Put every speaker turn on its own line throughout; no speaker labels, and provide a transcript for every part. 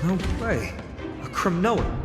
No way. A Cronoan.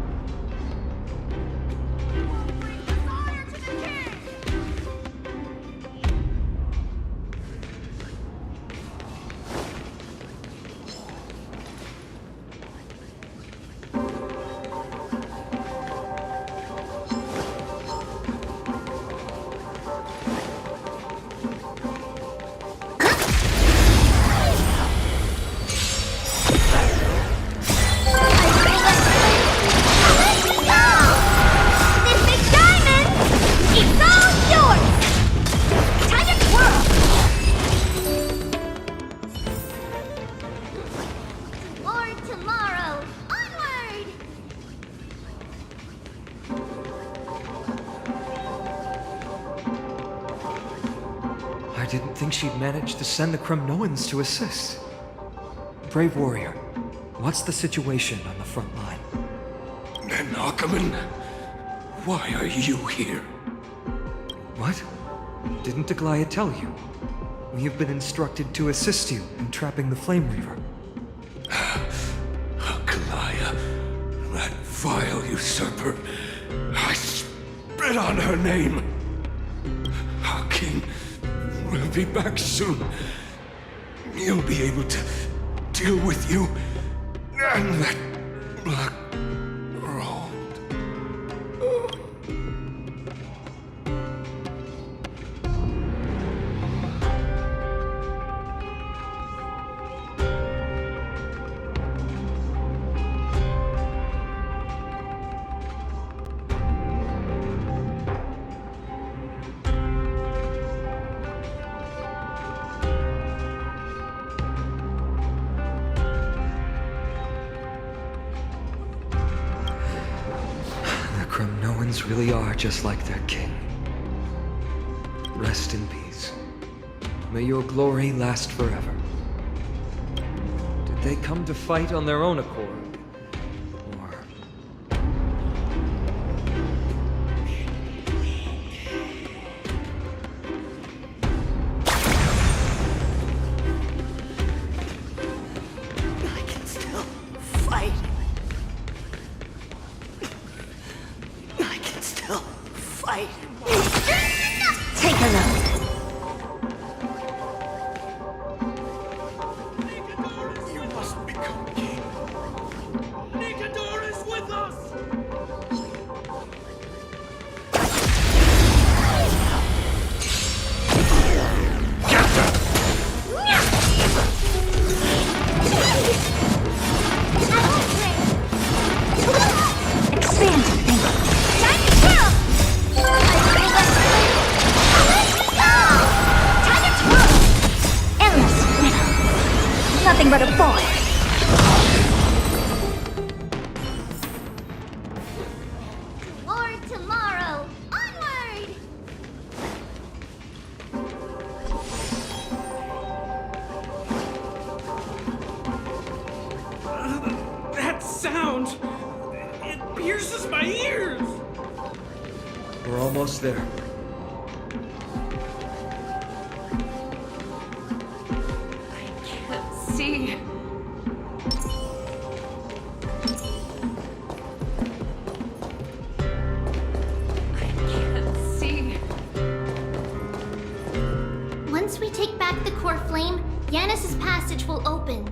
I didn't think she'd manage to send the Cronoans to assist. Brave warrior, what's the situation on the front line?
Nakaman, why are you here?
What? Didn't Aglaya tell you? We have been instructed to assist you in trapping the Flame Reaver.
Aglaya, that vile usurper. I spit on her name. Our king will be back soon. He'll be able to deal with you and that black road.
Cronoans really are just like their king. Rest in peace. May your glory last forever. Did they come to fight on their own accord? Or...
I can still fight. Fight. Take a look.
You must become king.
Nikador is with us!
Expand. Time to kill! Endless winner. Nothing but a boy. Or tomorrow. Onward!
That sound! It pierces my ears!
We're almost there.
See. I can't see.
Once we take back the core flame, Yanis's passage will open.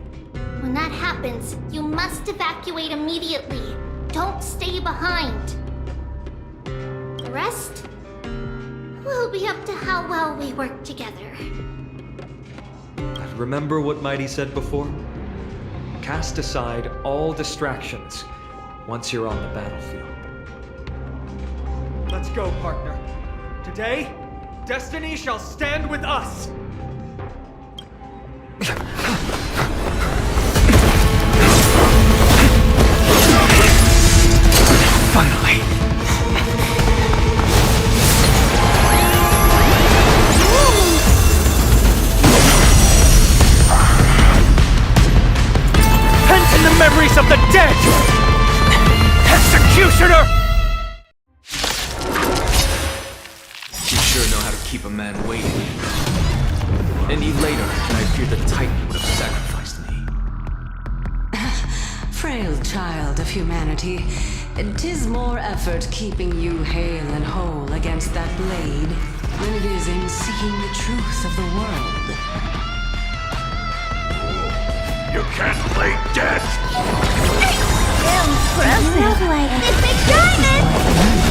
When that happens, you must evacuate immediately. Don't stay behind. The rest will be up to how well we work together.
But remember what Mighty said before? Cast aside all distractions once you're on the battlefield. Let's go, partner. Today, destiny shall stand with us!
Finally!
Pent in the memories of the dead! Executioner!
You sure know how to keep a man waiting. Any later, and I fear the Titan would have sacrificed me.
Frail
child of humanity. 'Tis more effort keeping you hale and whole against that blade than it is in seeking the truth of the world.
You can't play dead!
Impressive. This big diamond!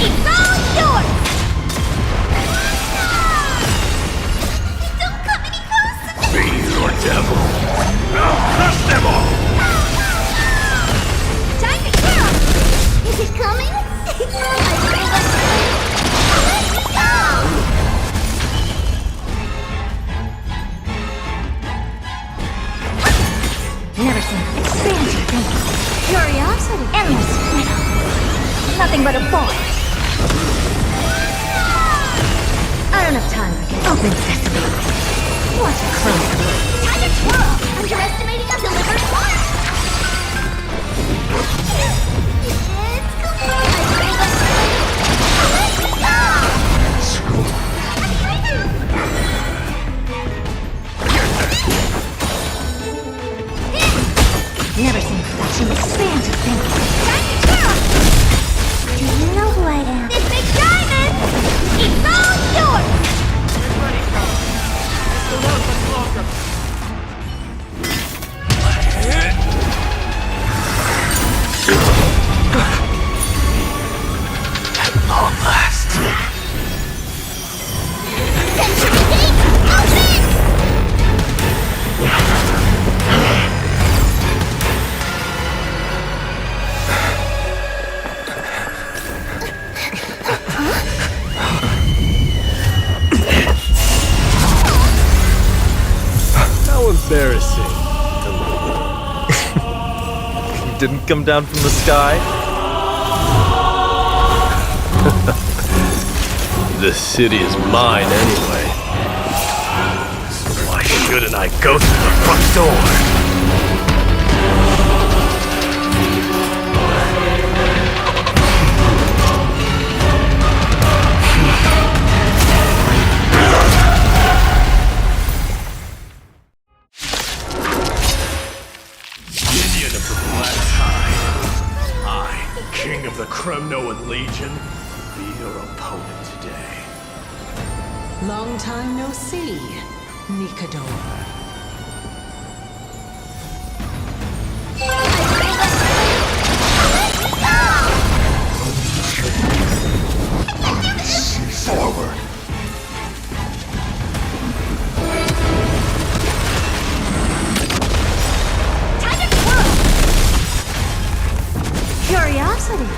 It's all yours! Don't come any closer!
Be your devil! I'll crush them all!
Time to kill! Is it coming?
Never seen expand your thinking. Curiosity. Endless freedom. Nothing but a boy. I don't have time for this. Open sesame. What a crumb.
Time to twirl! Underestimating a delivered one! It's
Never seen perfection. Expand your thinking.
time to twirl!
Do you know who I am?
This big diamond! It's all yours!
At long last.
Century Gate, open!
How embarrassing. You didn't come down from the sky? This city is mine anyway. So why shouldn't I go through the front door? Minion of the Black Tide. I, King of the Kremnoan Legion, be your opponent today.
Long time no see, Nikador.
Forward!
Time to twirl!
Curiosity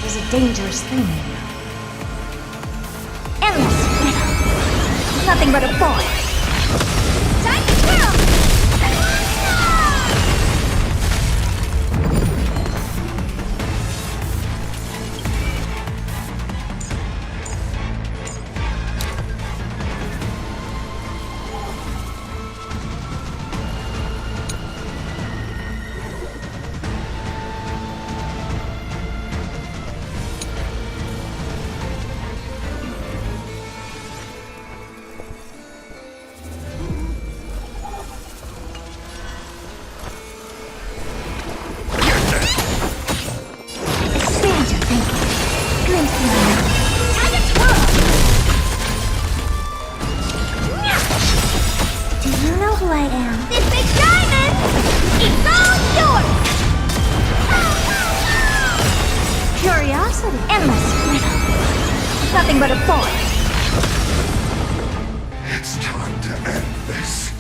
is a dangerous thing. Endless freedom. Nothing but a boy.
Time to twirl!
Expand your thinking. Glimpse me now.
Time to twirl!
Do you know who I am?
This big diamond! It's all yours!
Curiosity. Endless freedom. Nothing but a boy.
It's time to end this.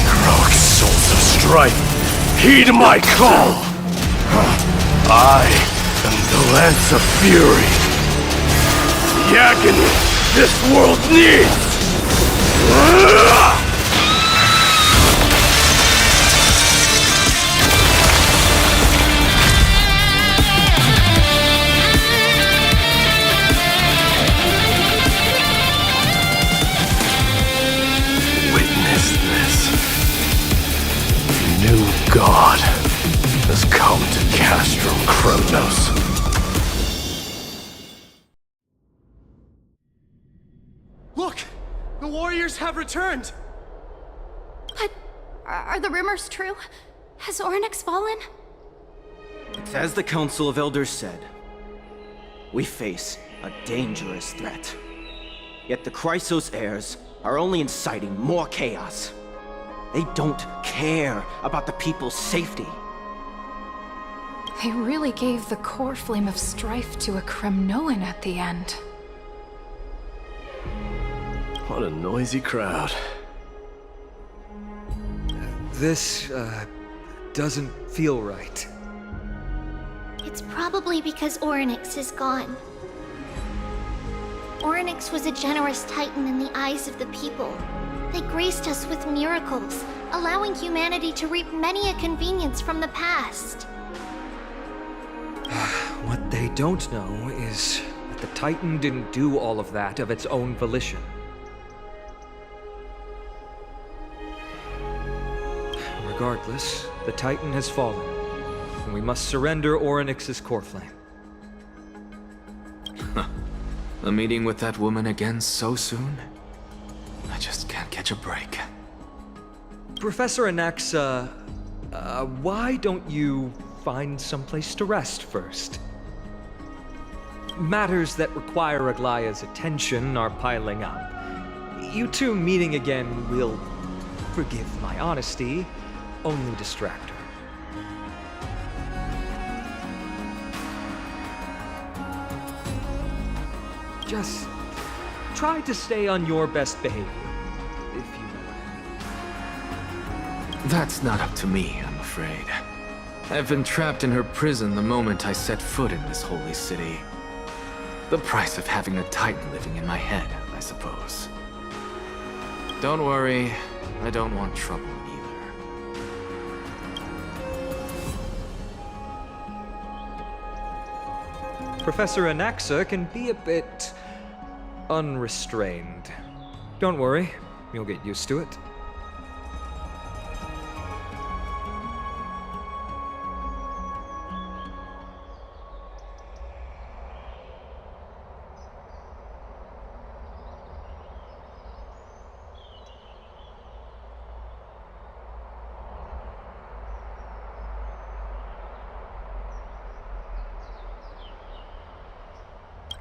Heroic souls of strife, heed my call! I am the Lance of Fury. The agony this world needs!
The warriors have returned!
But are the rumors true? Has Ornyx fallen?
It's as the Council of Elders said. We face a dangerous threat. Yet the Chrysos heirs are only inciting more chaos. They don't care about the people's safety.
They really gave the core flame of strife to a Kremnoan at the end.
What a noisy crowd.
This, doesn't feel right.
It's probably because Ornyx is gone. Ornyx was a generous titan in the eyes of the people. They graced us with miracles, allowing humanity to reap many a convenience from the past.
What they don't know is that the Titan didn't do all of that of its own volition. Regardless, the Titan has fallen, and we must surrender Ornyx's core flame.
A meeting with that woman again so soon? I just can't catch a break.
Professor Anaxa, why don't you find someplace to rest first? Matters that require Aglaya's attention are piling up. You two meeting again will, forgive my honesty, only distract her. Just try to stay on your best behavior, if you know what I mean.
That's not up to me, I'm afraid. I've been trapped in her prison the moment I set foot in this holy city. The price of having a Titan living in my head, I suppose. Don't worry, I don't want trouble either.
Professor Anaxa can be a bit unrestrained. Don't worry, you'll get used to it.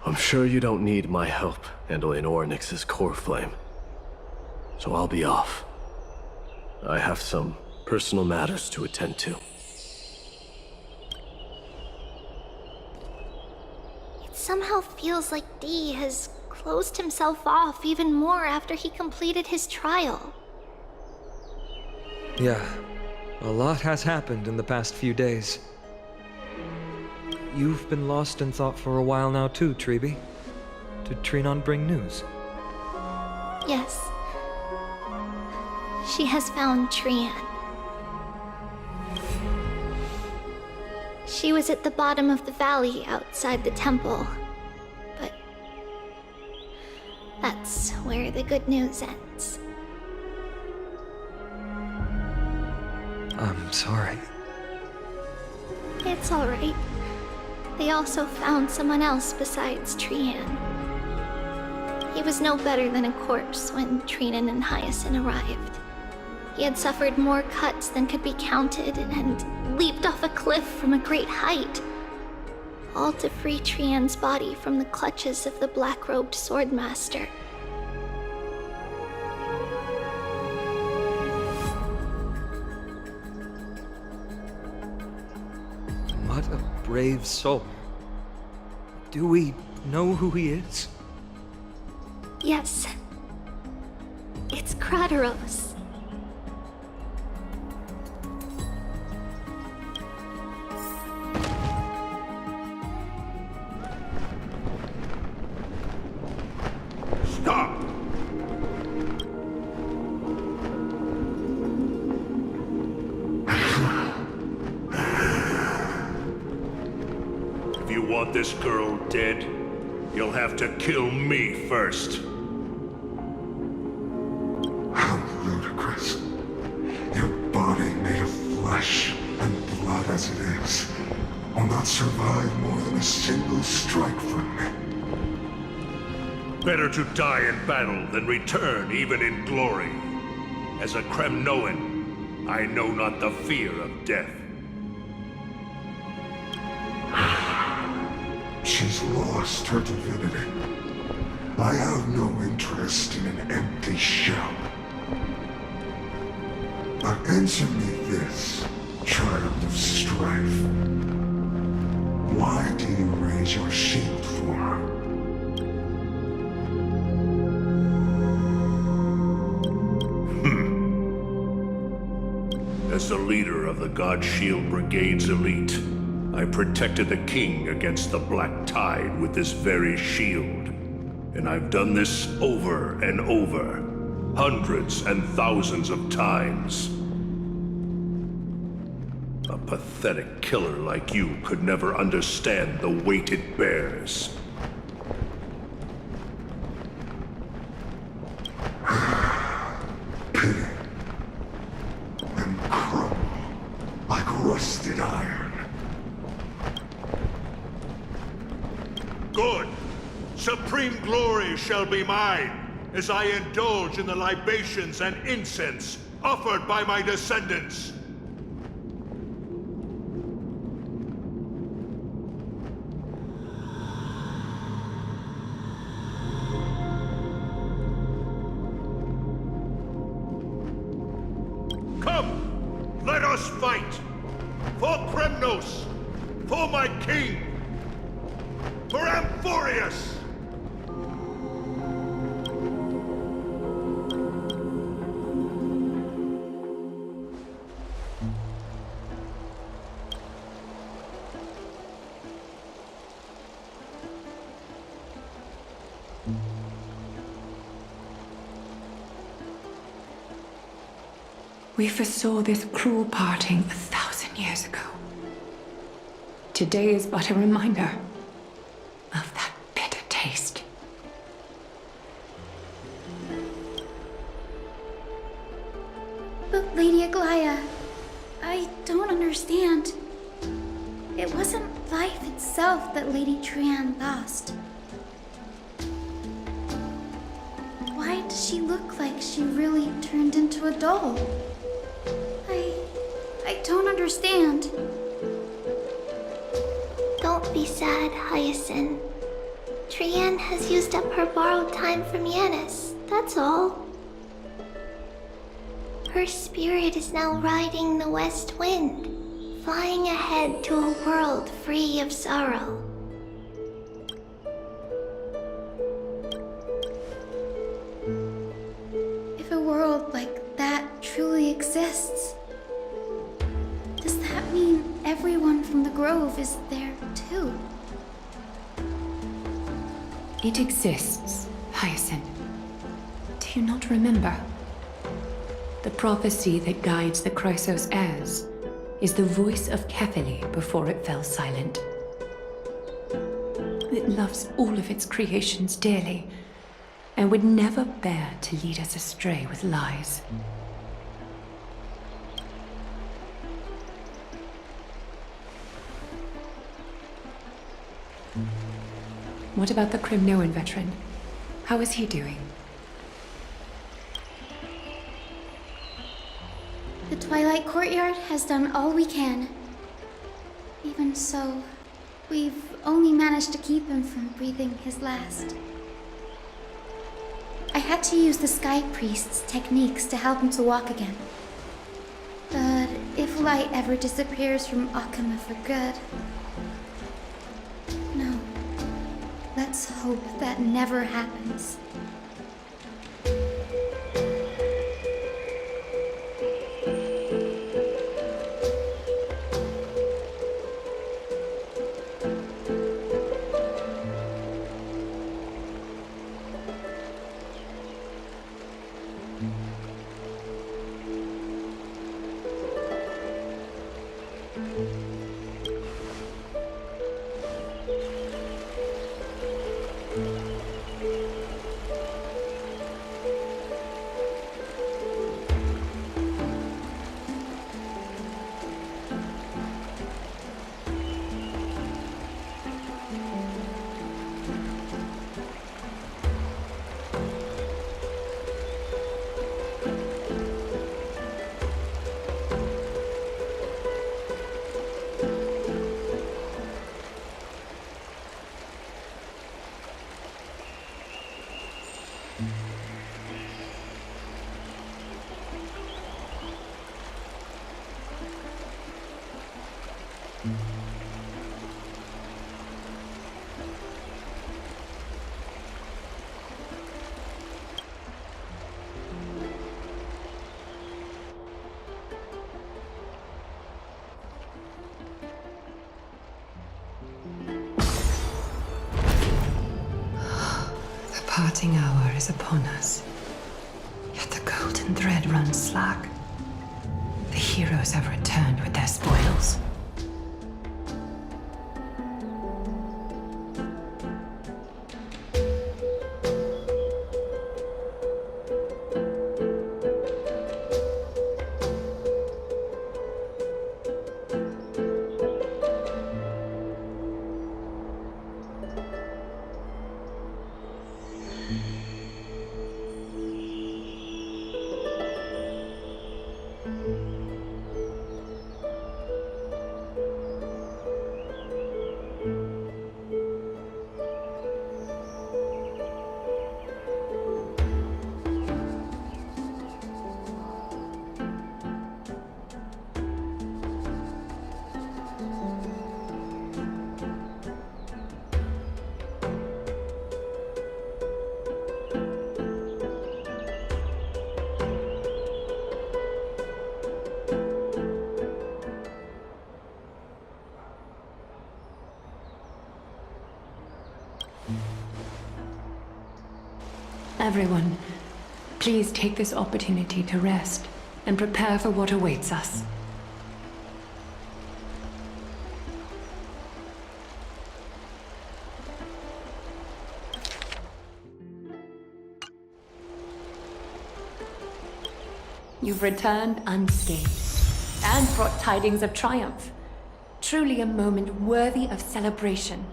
I'm sure you don't need my help handling Ornyx's core flame. So I'll be off. I have some personal matters to attend to.
It somehow feels like D has closed himself off even more after he completed his trial.
Yeah, a lot has happened in the past few days. You've been lost in thought for a while now too, Treeby. Did Trinon bring news?
Yes. She has found Trian. She was at the bottom of the valley outside the temple, but that's where the good news ends.
I'm sorry.
It's all right. They also found someone else besides Trian. He was no better than a corpse when Trinan and Hyacinth arrived. He had suffered more cuts than could be counted and leaped off a cliff from a great height, all to free Trian's body from the clutches of the black-robed swordmaster.
What a brave soul. Do we know who he is?
Yes. It's Krateros.
Stop! If you want this girl dead, you'll have to kill me first.
How ludicrous. Your body made of flesh and blood as it is will not survive more than a single strike from me.
Better to die in battle than return even in glory. As a Kremnoan, I know not the fear of death.
She's lost her divinity. I have no interest in an empty shell. But answer me this, child of strife. Why do you raise your shield for her?
As the leader of the God Shield Brigade's elite, I protected the king against the Black Tide with this very shield. And I've done this over and over, hundreds and thousands of times. A pathetic killer like you could never understand the weight it bears.
Pity. And crumble like rusted iron.
Good. Supreme glory shall be mine, as I indulge in the libations and incense offered by my descendants. Come, let us fight! For Kremnos! For my king! For Amphorius!
We foresaw this cruel parting 1,000 years ago. Today is but a reminder of that bitter taste.
But Lady Aglaya, I don't understand. It wasn't life itself that Lady Trian lost. Why does she look like she really turned into a doll? I don't understand.
Don't be sad, Hyacinth. Trian has used up her borrowed time from Yanis, that's all. Her spirit is now riding the west wind, flying ahead to a world free of sorrow.
If a world like that truly exists, does that mean everyone from the Grove is there too?
It exists, Hyacinth. Do you not remember? The prophecy that guides the Chrysos heirs is the voice of Kefili before it fell silent. It loves all of its creations dearly and would never bear to lead us astray with lies. What about the Kremnoan veteran? How is he doing?
The Twilight Courtyard has done all we can. Even so, we've only managed to keep him from breathing his last. I had to use the Sky Priest's techniques to help him to walk again. But if light ever disappears from Akama for good... No. Let's hope that never happens.
parting hour is upon us. Yet the golden thread runs slack. The heroes have returned with their spoils. Everyone, please take this opportunity to rest and prepare for what awaits us. You've returned unscathed and brought tidings of triumph. Truly a moment worthy of celebration.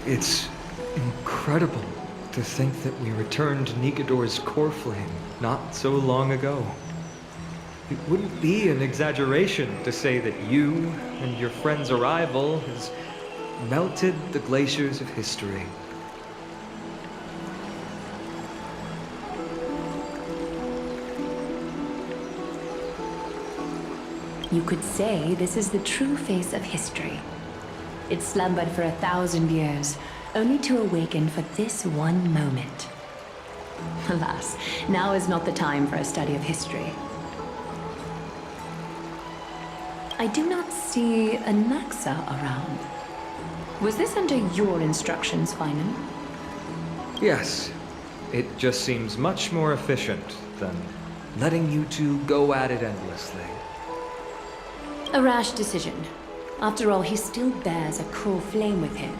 It's incredible to think that we returned Nigador's core flame not so long ago. It wouldn't be an exaggeration to say that you and your friend's arrival has melted the glaciers of history.
You could say this is the true face of history. It slumbered for 1,000 years, only to awaken for this one moment. Alas, now is not the time for a study of history. I do not see a Naxa around. Was this under your instructions, Finan?
Yes, it just seems much more efficient than letting you two go at it endlessly.
A rash decision. After all, he still bears a core flame with him.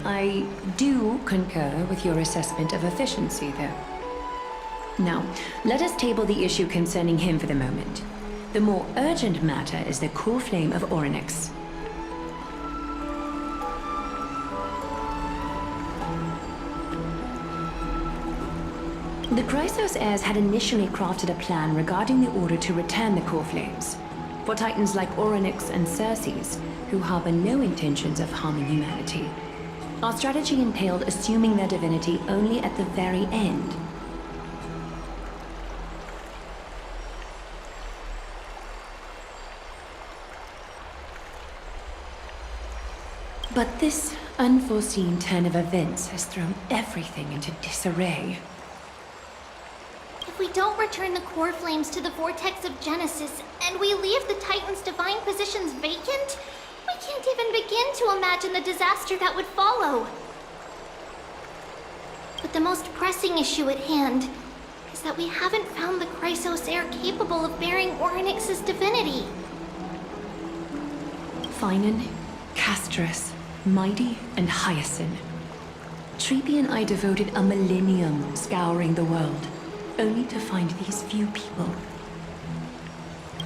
I do concur with your assessment of efficiency, though. Now, let us table the issue concerning him for the moment. The more urgent matter is the core flame of Orynyx. The Chrysos heirs had initially crafted a plan regarding the order to return the core flames. For titans like Orynyx and Circes, who harbor no intentions of harming humanity. Our strategy entailed assuming their divinity only at the very end. But this unforeseen turn of events has thrown everything into disarray.
If we don't return the core flames to the vortex of Genesis, and we leave the Titan's divine positions vacant, we can't even begin to imagine the disaster that would follow. But the most pressing issue at hand is that we haven't found the Chrysos heir capable of bearing Orynyx's divinity.
Finan, Castrus, Mighty, and Hyacinth. Treepy and I devoted a millennium scouring the world, only to find these few people.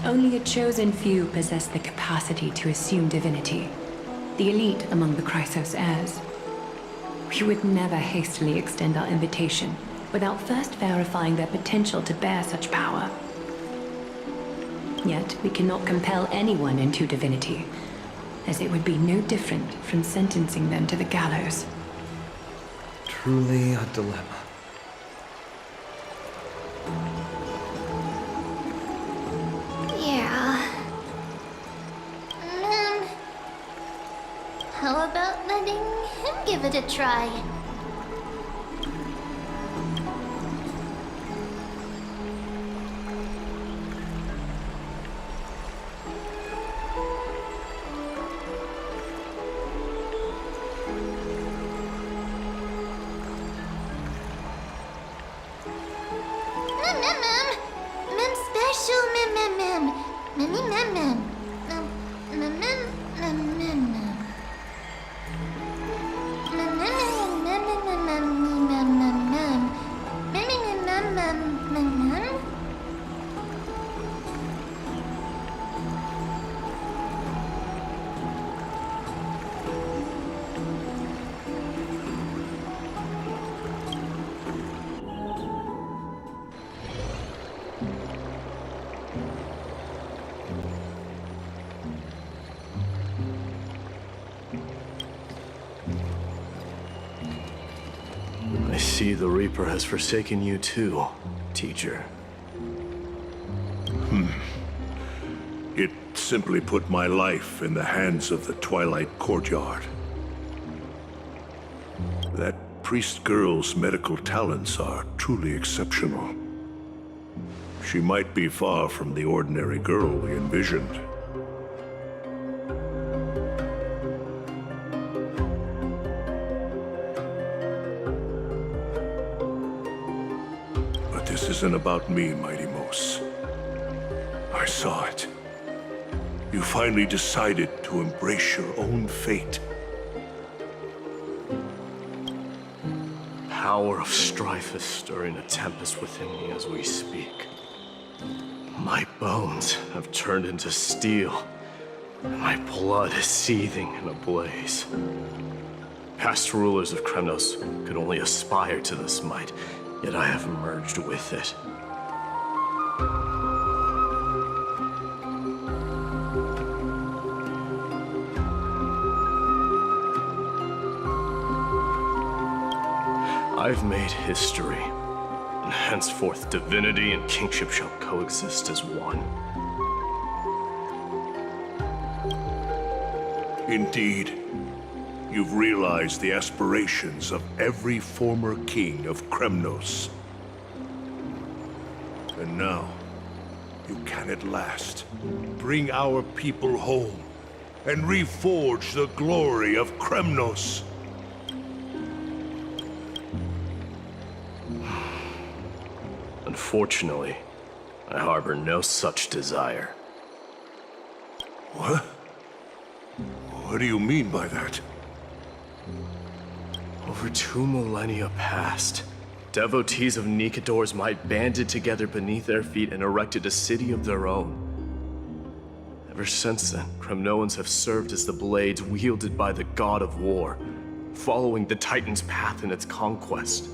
Only a chosen few possess the capacity to assume divinity, the elite among the Chrysos heirs. We would never hastily extend our invitation, without first verifying their potential to bear such power. Yet, we cannot compel anyone into divinity, as it would be no different from sentencing them to the gallows.
Truly a dilemma.
Yeah. How about letting him give it a try? Mem special mem. Many mem.
I see the Reaper has forsaken you too, teacher.
It simply put my life in the hands of the Twilight Courtyard. That priest girl's medical talents are truly exceptional. She might be far from the ordinary girl we envisioned. But this isn't about me, Mighty Mos. I saw it. You finally decided to embrace your own fate.
Power of strife is stirring a tempest within me as we speak. My bones have turned into steel, and my blood is seething in a blaze. Past rulers of Kremnos could only aspire to this might, yet I have merged with it. I've made history, and henceforth divinity and kingship shall coexist as one.
Indeed, you've realized the aspirations of every former king of Kremnos. And now, you can at last bring our people home and reforge the glory of Kremnos.
Unfortunately, I harbor no such desire.
What? What do you mean by that?
Over 2 millennia past, devotees of Nikador's might banded together beneath their feet and erected a city of their own. Ever since then, Kremnoans have served as the blades wielded by the god of war, following the Titan's path in its conquest.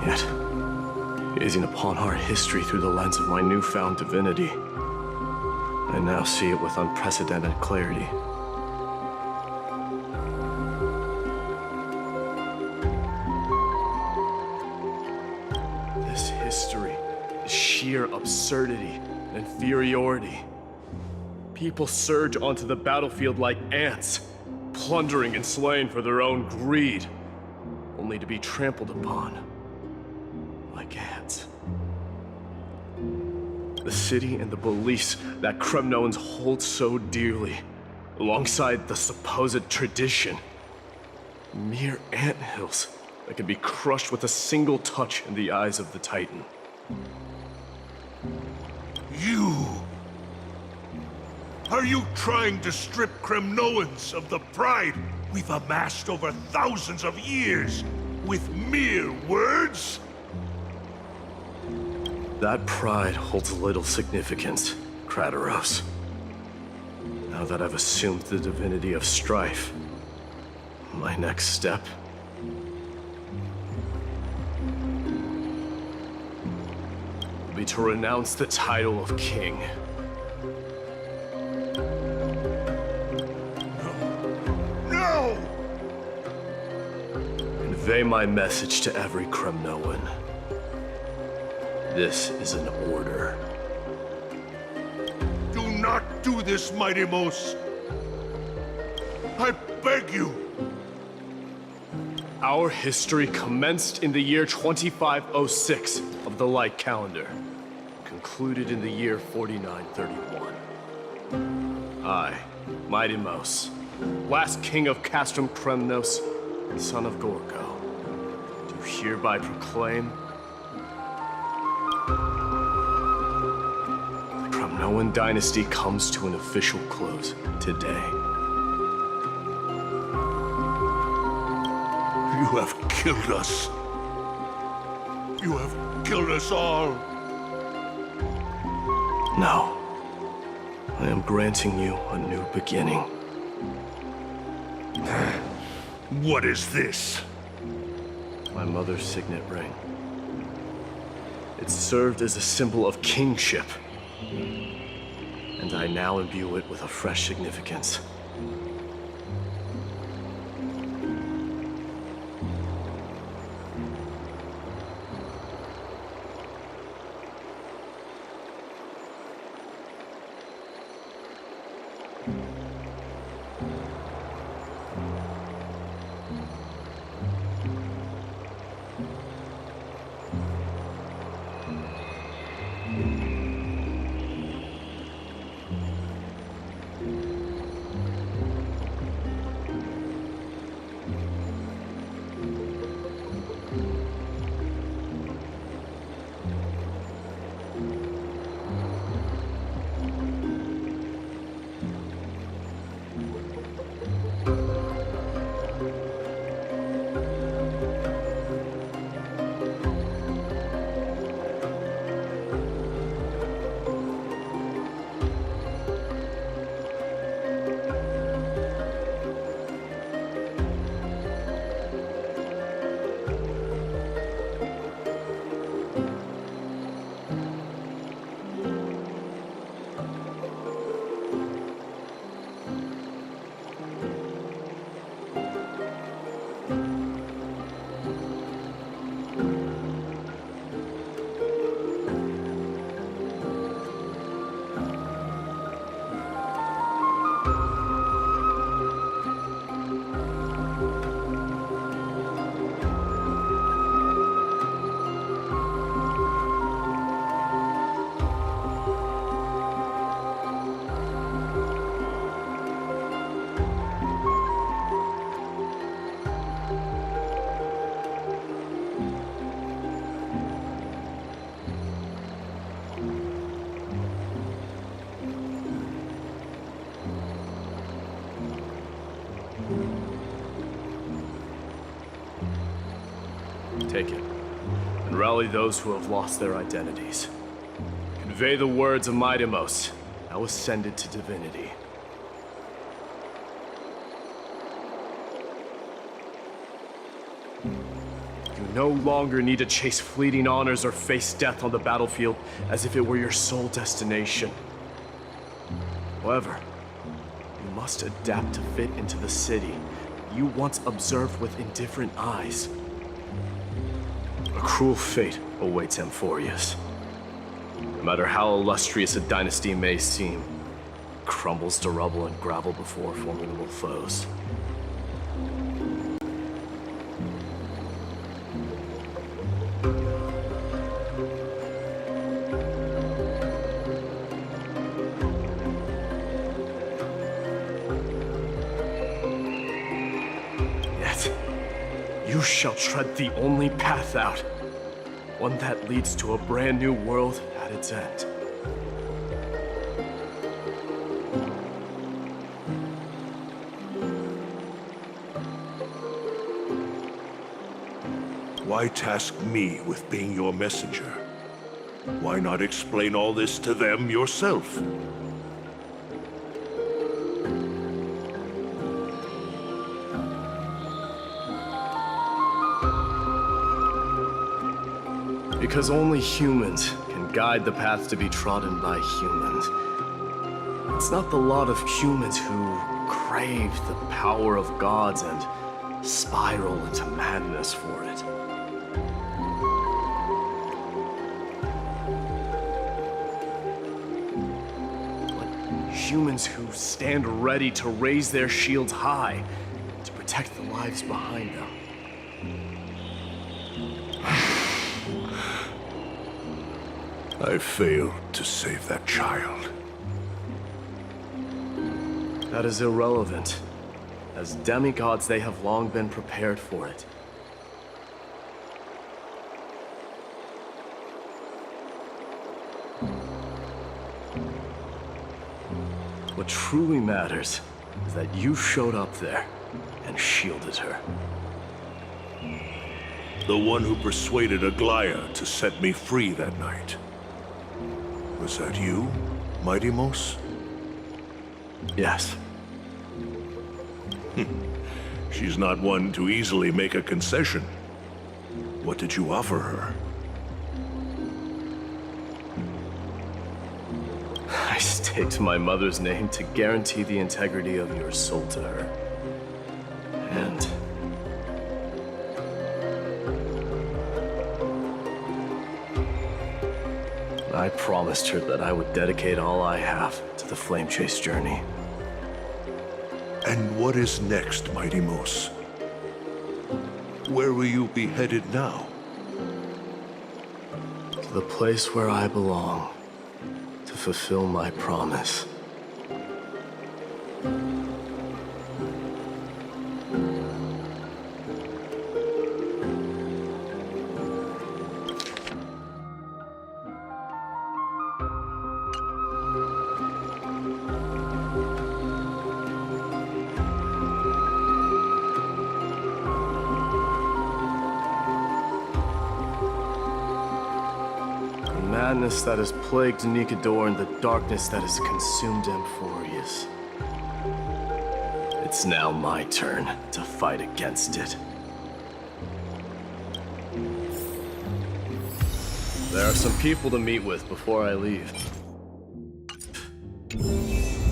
Yet, gazing upon our history through the lens of my newfound divinity, I now see it with unprecedented clarity. This history is sheer absurdity and inferiority. People surge onto the battlefield like ants, plundering and slaying for their own greed, only to be trampled upon like ants. The city and the beliefs that Kremnoans hold so dearly, alongside the supposed tradition, mere anthills that can be crushed with a single touch in the eyes of the Titan.
You! Are you trying to strip Kremnoans of the pride we've amassed over thousands of years with mere words?
That pride holds little significance, Krateros. Now that I've assumed the divinity of strife, my next step will be to renounce the title of king.
No!
Convey my message to every Kremnoan. This is an order.
Do not do this, Mighty Mos. I beg you.
Our history commenced in the year 2506 of the Light Calendar, concluded in the year 4931. I, Mighty Mos, last king of Castrum Kremnos, son of Gorgo, do hereby proclaim the Kremnoan dynasty comes to an official close today.
You have killed us. You have killed us all.
No. I am granting you a new beginning.
What is this?
My mother's signet ring. It served as a symbol of kingship, and I now imbue it with a fresh significance. Take it, and rally those who have lost their identities. Convey the words of Mighty Mos, now ascended to divinity. You no longer need to chase fleeting honors or face death on the battlefield as if it were your sole destination. However, you must adapt to fit into the city you once observed with indifferent eyes. A cruel fate awaits Amphorius. No matter how illustrious a dynasty may seem, crumbles to rubble and gravel before formidable foes. Yet, you shall tread the only path out, one that leads to a brand new world at its end.
Why task me with being your messenger? Why not explain all this to them yourself?
Because only humans can guide the path to be trodden by humans. It's not the lot of humans who crave the power of gods and spiral into madness for it. But humans who stand ready to raise their shields high to protect the lives behind them.
I failed to save that child.
That is irrelevant. As demigods, they have long been prepared for it. What truly matters is that you showed up there and shielded her.
The one who persuaded Aglaya to set me free that night. Was that you, Mighty Mos?
Yes.
She's not one to easily make a concession. What did you offer her?
I staked my mother's name to guarantee the integrity of your soul to her. And I promised her that I would dedicate all I have to the Flame Chase journey.
And what is next, Mighty Mos? Where will you be headed now?
To the place where I belong, to fulfill my promise. The madness that has plagued Nikador and the darkness that has consumed Amphorius. It's now my turn to fight against it. There are some people to meet with before I leave.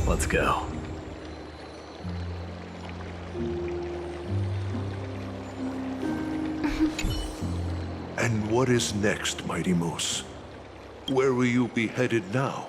Let's go.
And what is next, Mighty Mos? Where will you be headed now?